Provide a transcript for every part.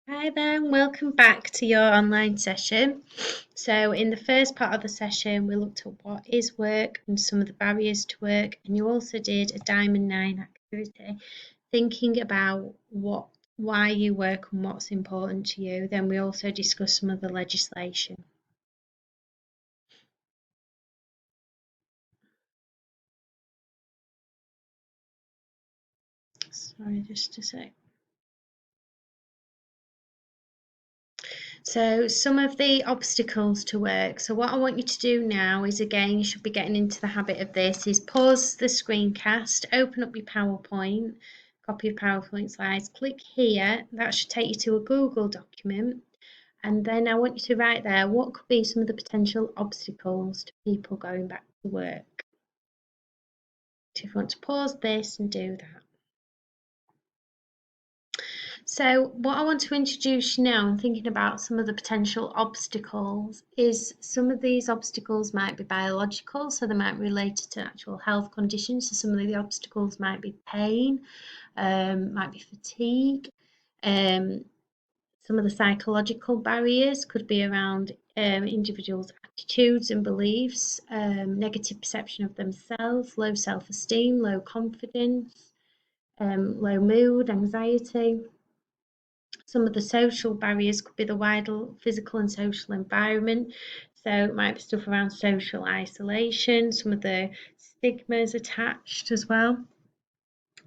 Hi there, and welcome back to your online session. So, in the first part of the session, we looked at what is work and some of the barriers to work, and you also did a Diamond 9 activity, thinking about why you work and what's important to you. Then we also discussed some of the legislation. Sorry, just a sec. So, some of the obstacles to work. So, what I want you to do now is again, you should be getting into the habit of this: is pause the screencast, open up your PowerPoint, copy of PowerPoint slides, click here. That should take you to a Google document. And then I want you to write there what could be some of the potential obstacles to people going back to work. So, if you want to pause this and do that. So, what I want to introduce you now, and thinking about some of the potential obstacles, is some of these obstacles might be biological, so they might be related to actual health conditions. So, some of the obstacles might be pain, might be fatigue. Um, some of the psychological barriers could be around individuals' attitudes and beliefs, negative perception of themselves, low self esteem, low confidence, low mood, anxiety. Some of the social barriers could be the wider physical and social environment. So it might be stuff around social isolation, some of the stigmas attached as well.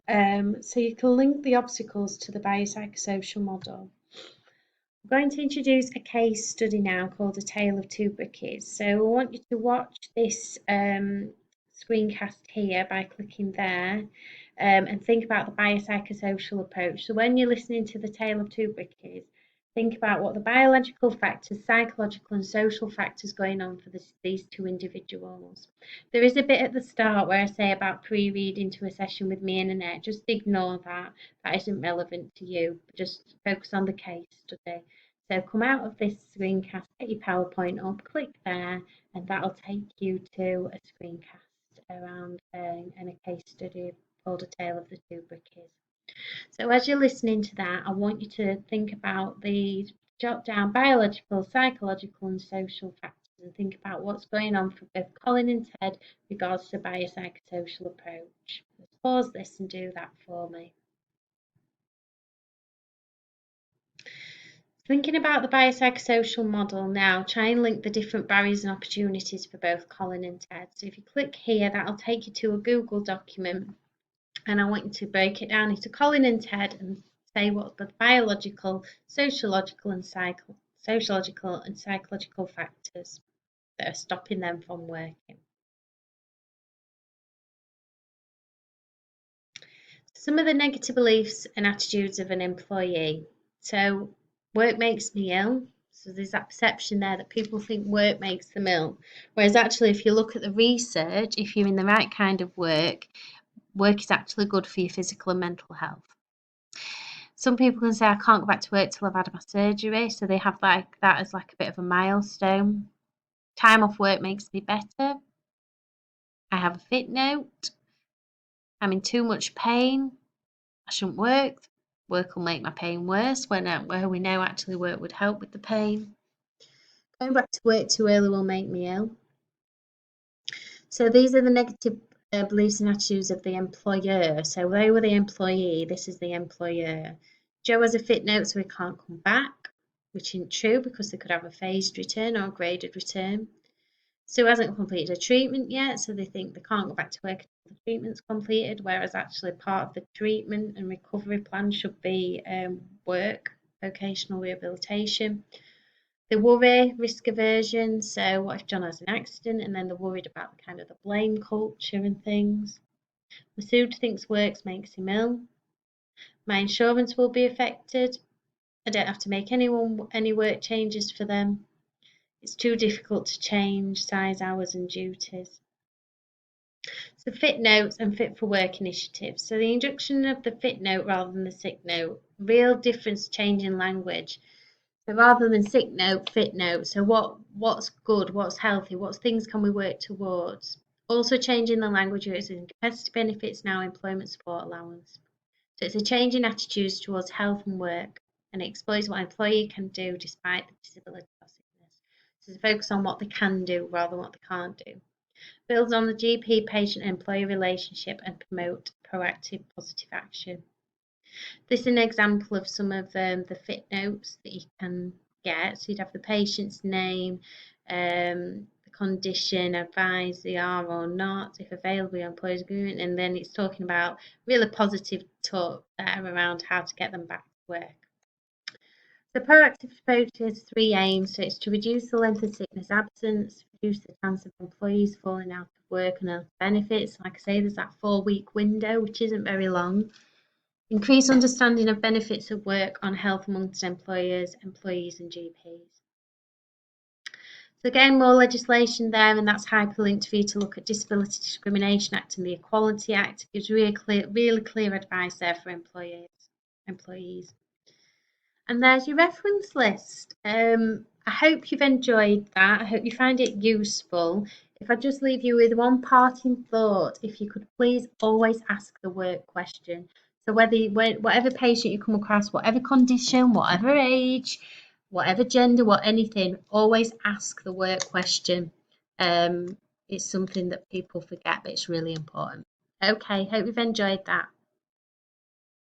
So you can link the obstacles to the biopsychosocial model. I'm going to introduce a case study now called A Tale of Two Brickies. So I want you to watch this screencast here by clicking there and think about the biopsychosocial approach. So when you're listening to The Tale of Two Brickies, think about what the biological factors, psychological and social factors going on for these two individuals. There is a bit at the start where I say about pre-reading to a session with me and Annette. Just ignore that. That isn't relevant to you. Just focus on the case study. So come out of this screencast, get your PowerPoint up, click there, and that'll take you to a screencast around and a case study called A Tale of the Two Brickies. So as you're listening to that, I want you to think about jot down biological, psychological, and social factors, and think about what's going on for both Colin and Ted regards to biopsychosocial approach. Let's pause this and do that for me. Thinking about the biopsychosocial model now, try and link the different barriers and opportunities for both Colin and Ted. So if you click here, that'll take you to a Google document, and I want you to break it down into Colin and Ted and say what the biological, sociological and psychological factors that are stopping them from working. Some of the negative beliefs and attitudes of an employee. So work makes me ill. So there's that perception there that people think work makes them ill. Whereas actually, if you look at the research, if you're in the right kind of work, work is actually good for your physical and mental health. Some people can say, I can't go back to work till I've had my surgery. So they have like that as like a bit of a milestone. Time off work makes me better. I have a fit note. I'm in too much pain. I shouldn't work. Work will make my pain worse where we know actually work would help with the pain. Going back to work too early will make me ill. So these are the negative beliefs and attitudes of the employer. So they were the employee, this is the employer. Joe has a fit note so he can't come back, which isn't true because they could have a phased return or a graded return. Sue hasn't completed a treatment yet, so they think they can't go back to work until the treatment's completed, whereas actually part of the treatment and recovery plan should be work, vocational rehabilitation. They worry, risk aversion, so what if John has an accident and then they're worried about kind of the blame culture and things. Masood thinks work makes him ill. My insurance will be affected. I don't have to make any work changes for them. It's too difficult to change size, hours and duties. So fit notes and fit for work initiatives. So the introduction of the fit note rather than the sick note. Real difference change in language. So rather than sick note, fit note. So what's good, what's healthy, what things can we work towards? Also changing the language using capacity benefits now employment support allowance. So it's a change in attitudes towards health and work. and it explores what an employee can do despite the disability or sickness. So to focus on what they can do rather than what they can't do. Builds on the GP patient employee relationship and promote proactive positive action. This is an example of some of the fit notes that you can get. So you'd have the patient's name, the condition, advise they are or not, if available, your employer's agreement, and then it's talking about really positive talk there around how to get them back to work. The proactive approach has 3 aims. So it's to reduce the length of sickness absence, reduce the chance of employees falling out of work and other benefits. Like I say, there's that 4-week window, which isn't very long. Increase understanding of benefits of work on health amongst employers, employees and GPs. So again, more legislation there, and that's hyperlinked for you to look at Disability Discrimination Act and the Equality Act. It gives really clear advice there for employees. And there's your reference list. I hope you've enjoyed that. I hope you find it useful. If I just leave you with one parting thought, if you could please always ask the work question. So whatever patient you come across, whatever condition, whatever age, whatever gender, anything, always ask the work question. It's something that people forget, but it's really important. Okay, hope you've enjoyed that.